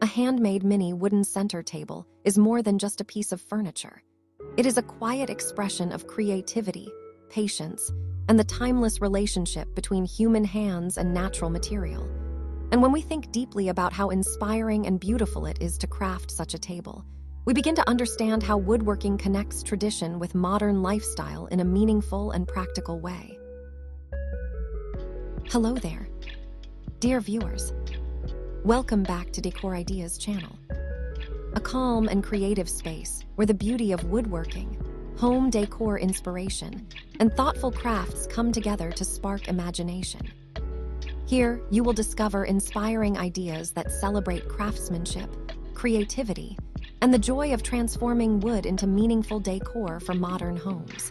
A handmade mini wooden center table is more than just a piece of furniture. It is a quiet expression of creativity, patience, and the timeless relationship between human hands and natural material. And when we think deeply about how inspiring and beautiful it is to craft such a table, we begin to understand how woodworking connects tradition with modern lifestyle in a meaningful and practical way. Hello there, dear viewers. Welcome back to Decor Ideas channel, a calm and creative space where the beauty of woodworking, home decor inspiration, and thoughtful crafts come together to spark imagination. Here, you will discover inspiring ideas that celebrate craftsmanship, creativity, and the joy of transforming wood into meaningful decor for modern homes.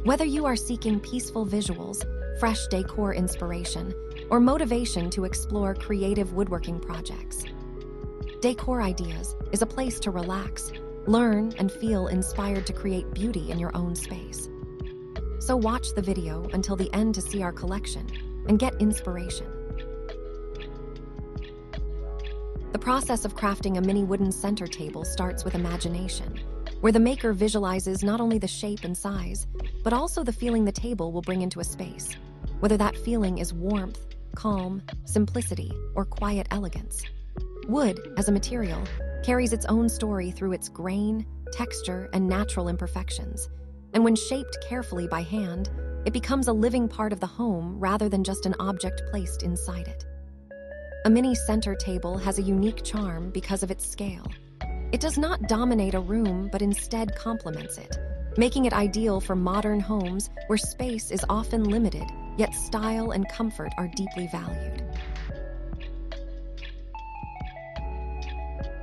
Whether you are seeking peaceful visuals, fresh decor inspiration, or motivation to explore creative woodworking projects, Decor Ideas is a place to relax, learn, and feel inspired to create beauty in your own space. So watch the video until the end to see our collection and get inspiration. The process of crafting a mini wooden center table starts with imagination, where the maker visualizes not only the shape and size, but also the feeling the table will bring into a space, whether that feeling is warmth, calm, simplicity, or quiet elegance. Wood, as a material, carries its own story through its grain, texture, and natural imperfections, and when shaped carefully by hand, it becomes a living part of the home rather than just an object placed inside it. A mini center table has a unique charm because of its scale. It does not dominate a room, but instead complements it, making it ideal for modern homes where space is often limited, yet style and comfort are deeply valued.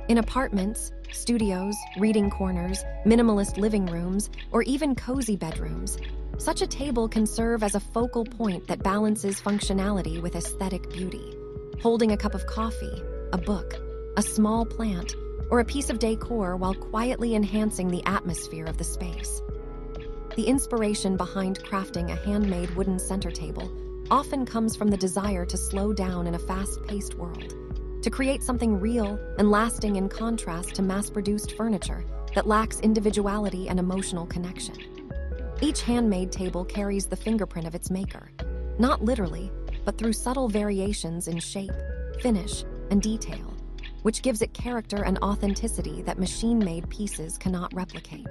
In apartments, studios, reading corners, minimalist living rooms, or even cozy bedrooms, such a table can serve as a focal point that balances functionality with aesthetic beauty. Holding a cup of coffee, a book, a small plant, or a piece of decor while quietly enhancing the atmosphere of the space. The inspiration behind crafting a handmade wooden center table often comes from the desire to slow down in a fast-paced world, to create something real and lasting in contrast to mass-produced furniture that lacks individuality and emotional connection. Each handmade table carries the fingerprint of its maker, not literally, but through subtle variations in shape, finish, and detail, which gives it character and authenticity that machine-made pieces cannot replicate.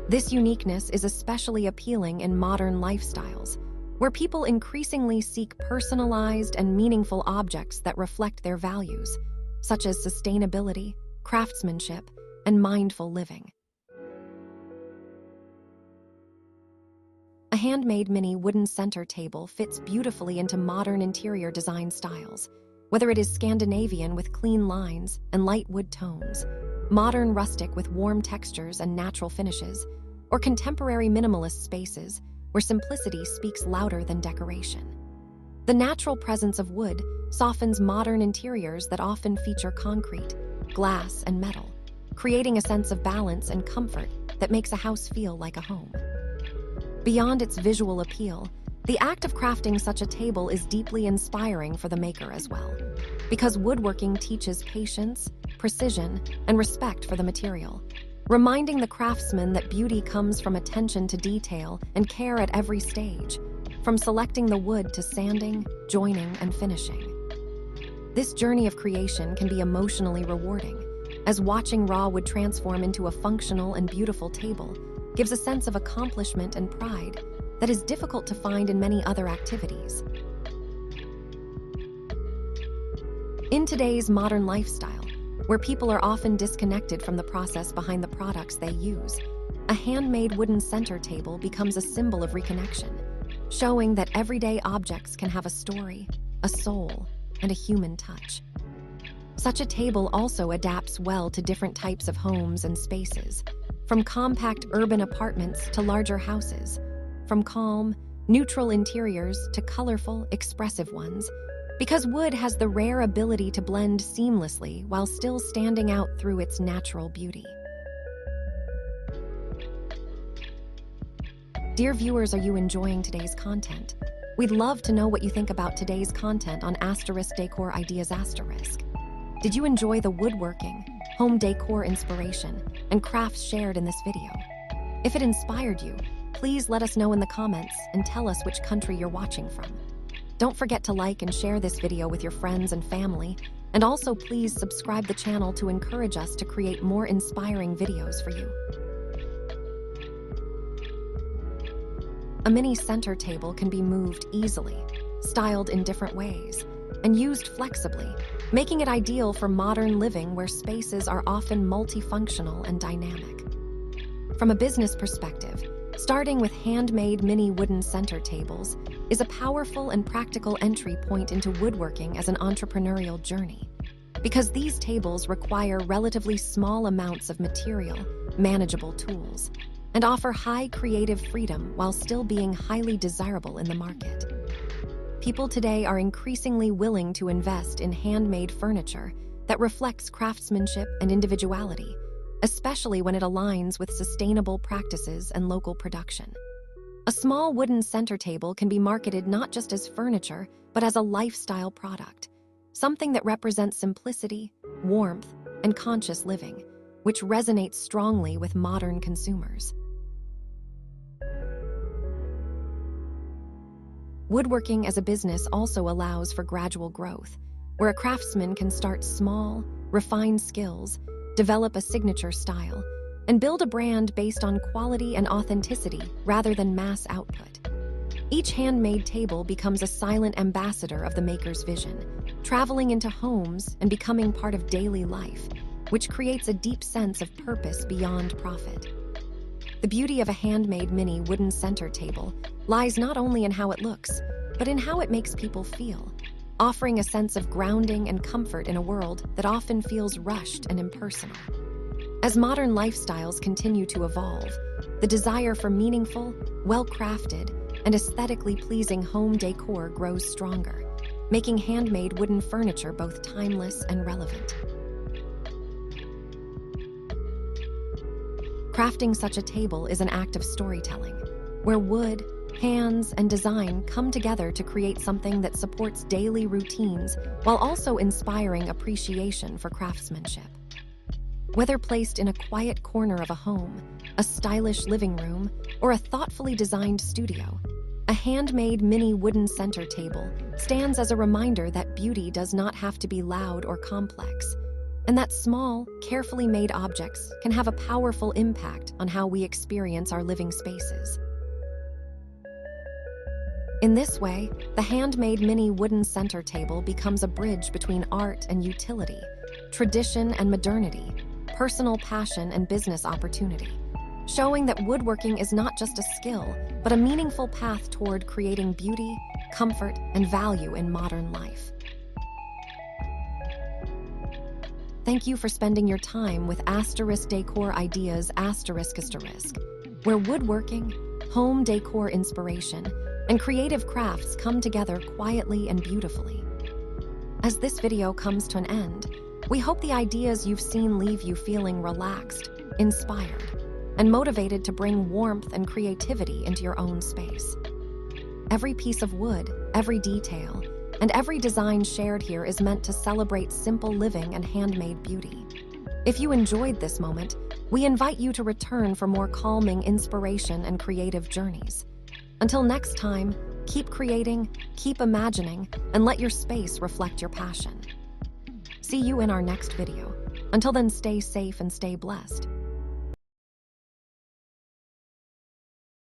This uniqueness is especially appealing in modern lifestyles, where people increasingly seek personalized and meaningful objects that reflect their values, such as sustainability, craftsmanship, and mindful living. A handmade mini wooden center table fits beautifully into modern interior design styles, whether it is Scandinavian with clean lines and light wood tones, modern rustic with warm textures and natural finishes, or contemporary minimalist spaces where simplicity speaks louder than decoration. The natural presence of wood softens modern interiors that often feature concrete, glass, and metal, creating a sense of balance and comfort that makes a house feel like a home. Beyond its visual appeal, the act of crafting such a table is deeply inspiring for the maker as well, because woodworking teaches patience, precision, and respect for the material, reminding the craftsman that beauty comes from attention to detail and care at every stage, from selecting the wood to sanding, joining, and finishing. This journey of creation can be emotionally rewarding, as watching raw wood transform into a functional and beautiful table gives a sense of accomplishment and pride that is difficult to find in many other activities. In today's modern lifestyle, where people are often disconnected from the process behind the products they use, a handmade wooden center table becomes a symbol of reconnection, showing that everyday objects can have a story, a soul, and a human touch. Such a table also adapts well to different types of homes and spaces, from compact urban apartments to larger houses, from calm, neutral interiors to colorful, expressive ones, because wood has the rare ability to blend seamlessly while still standing out through its natural beauty. Dear viewers, are you enjoying today's content? We'd love to know what you think about today's content on *Decor Ideas*. Did you enjoy the woodworking, home decor inspiration, and crafts shared in this video? If it inspired you, please let us know in the comments and tell us which country you're watching from. Don't forget to like and share this video with your friends and family, and also please subscribe the channel to encourage us to create more inspiring videos for you. A mini center table can be moved easily, styled in different ways, and used flexibly, making it ideal for modern living where spaces are often multifunctional and dynamic. From a business perspective, starting with handmade mini wooden center tables is a powerful and practical entry point into woodworking as an entrepreneurial journey. Because these tables require relatively small amounts of material, manageable tools, and offer high creative freedom while still being highly desirable in the market. People today are increasingly willing to invest in handmade furniture that reflects craftsmanship and individuality, especially when it aligns with sustainable practices and local production. A small wooden center table can be marketed not just as furniture, but as a lifestyle product, something that represents simplicity, warmth, and conscious living, which resonates strongly with modern consumers. Woodworking as a business also allows for gradual growth, where a craftsman can start small, refine skills, develop a signature style, and build a brand based on quality and authenticity rather than mass output. Each handmade table becomes a silent ambassador of the maker's vision, traveling into homes and becoming part of daily life, which creates a deep sense of purpose beyond profit. The beauty of a handmade mini wooden center table lies not only in how it looks, but in how it makes people feel, offering a sense of grounding and comfort in a world that often feels rushed and impersonal. As modern lifestyles continue to evolve, the desire for meaningful, well-crafted, and aesthetically pleasing home decor grows stronger, making handmade wooden furniture both timeless and relevant. Crafting such a table is an act of storytelling, where wood, hands, and design come together to create something that supports daily routines while also inspiring appreciation for craftsmanship. Whether placed in a quiet corner of a home, a stylish living room, or a thoughtfully designed studio, a handmade mini wooden center table stands as a reminder that beauty does not have to be loud or complex, and that small, carefully made objects can have a powerful impact on how we experience our living spaces. In this way, the handmade mini wooden center table becomes a bridge between art and utility, tradition and modernity, personal passion and business opportunity, showing that woodworking is not just a skill, but a meaningful path toward creating beauty, comfort, and value in modern life. Thank you for spending your time with *Decor Ideas*, where woodworking, home decor inspiration, and creative crafts come together quietly and beautifully. As this video comes to an end, we hope the ideas you've seen leave you feeling relaxed, inspired, and motivated to bring warmth and creativity into your own space. Every piece of wood, every detail, and every design shared here is meant to celebrate simple living and handmade beauty. If you enjoyed this moment, we invite you to return for more calming inspiration and creative journeys. Until next time, keep creating, keep imagining, and let your space reflect your passion. See you in our next video. Until then, stay safe and stay blessed.